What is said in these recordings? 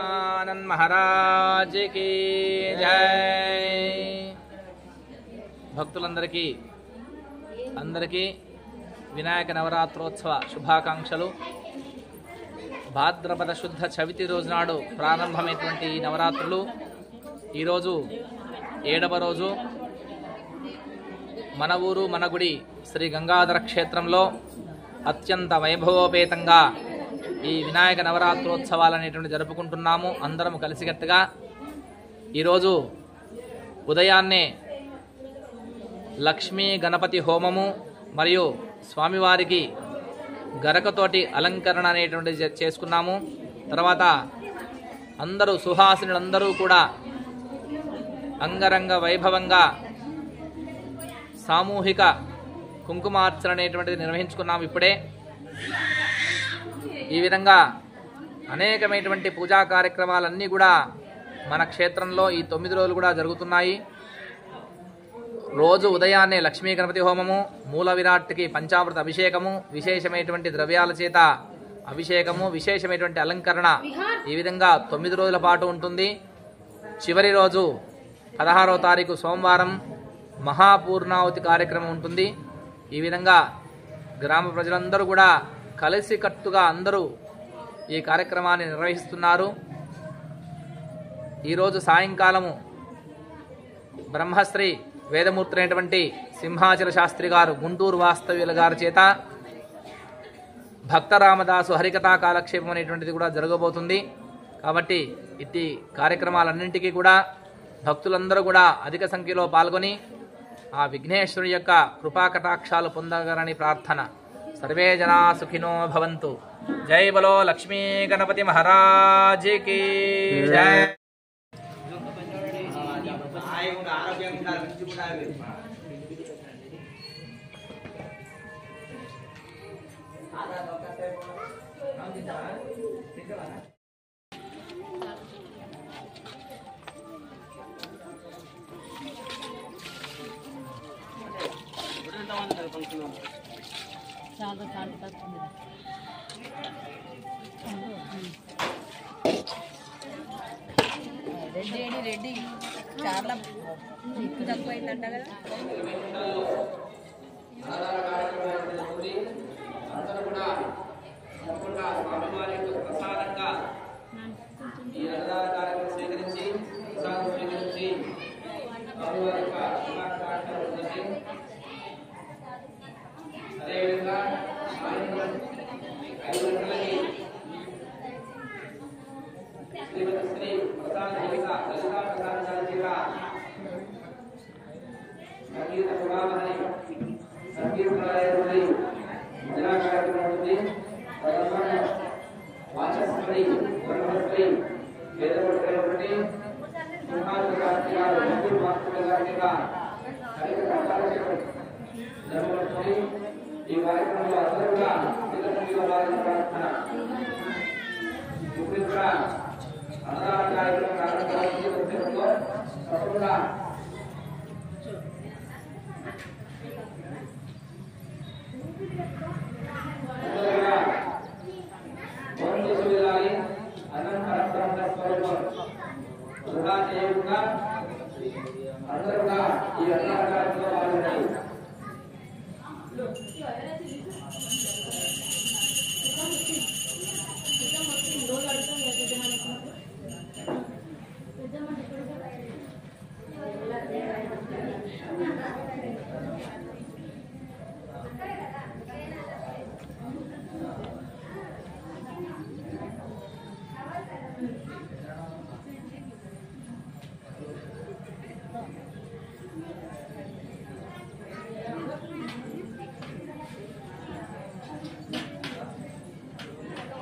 आनंद महाराज की जय। భక్తులందరికీ వినాయక నవరాత్రోత్సవ శుభాకాంక్షలు। భాద్రపద శుద్ధ చవితి రోజు నాడు ప్రారంభమైనటువంటి ఈ నవరాత్రులు ఈరోజు 7వ రోజు మన ఊరు మన గుడి శ్రీ గంగాధర క్షేత్రంలో అత్యంత వైభవోపేతంగా ఈ వినాయక నవరాత్రోత్సవాలు అనేటువంటి జరుపుకుంటున్నాము అందరం కలిసికట్టుగా। ఈరోజు ఉదయాన్నే లక్ష్మీ గణపతి హోమము మరియు స్వామివారికి గరకతోటి అలంకరణ అనేటువంటిది చేసుకున్నాము। తర్వాత అందరూ సుహాసినులందరూ కూడా అంగరంగ వైభవంగా సామూహిక కుంకుమార్చన అనేటువంటిది నిర్వహించుకున్నాము ఇప్పుడే। ఈ విధంగా అనేకమైనటువంటి పూజా కార్యక్రమాలన్నీ కూడా మన క్షేత్రంలో ఈ 9 రోజులు కూడా జరుగుతున్నాయి। రోజు ఉదయాన్నే లక్ష్మీ గణపతి హోమము, మూల విరాట్కి పంచామృత అభిషేకము, విశేషమైనటువంటి ద్రవ్యాల చేత అభిషేకము, విశేషమైనటువంటి అలంకరణ ఈ విధంగా 9 రోజుల పాటు ఉంటుంది। చివరి రోజు 16వ తారీఖు సోమవారం మహాపూర్ణావతి కార్యక్రమం ఉంటుంది। ఈ విధంగా గ్రామ ప్రజలందరూ కూడా కలిసికట్టుగా అందరూ ఈ కార్యక్రమాన్ని నిర్వహిస్తున్నారు। ఈరోజు సాయంకాలము బ్రహ్మశ్రీ వేదమూర్తి అయినటువంటి సింహాచల శాస్త్రి గారు గుంటూరు వాస్తవ్యుల గారి చేత భక్త రామదాసు హరికథా కాలక్షేపం అనేటువంటిది కూడా జరగబోతుంది। కాబట్టి ఇట్టి కార్యక్రమాలన్నింటికీ కూడా భక్తులందరూ కూడా అధిక సంఖ్యలో పాల్గొని ఆ విఘ్నేశ్వరుని యొక్క కృపా కటాక్షాలు పొందగలని ప్రార్థన। सर्वे जना सुखिनो भवन्तु। जय बोलो लक्ष्मी गणपति महाराज की जय। రెడ్డి చాలా ఎక్కువ తక్కువైందంట కదా.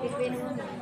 Between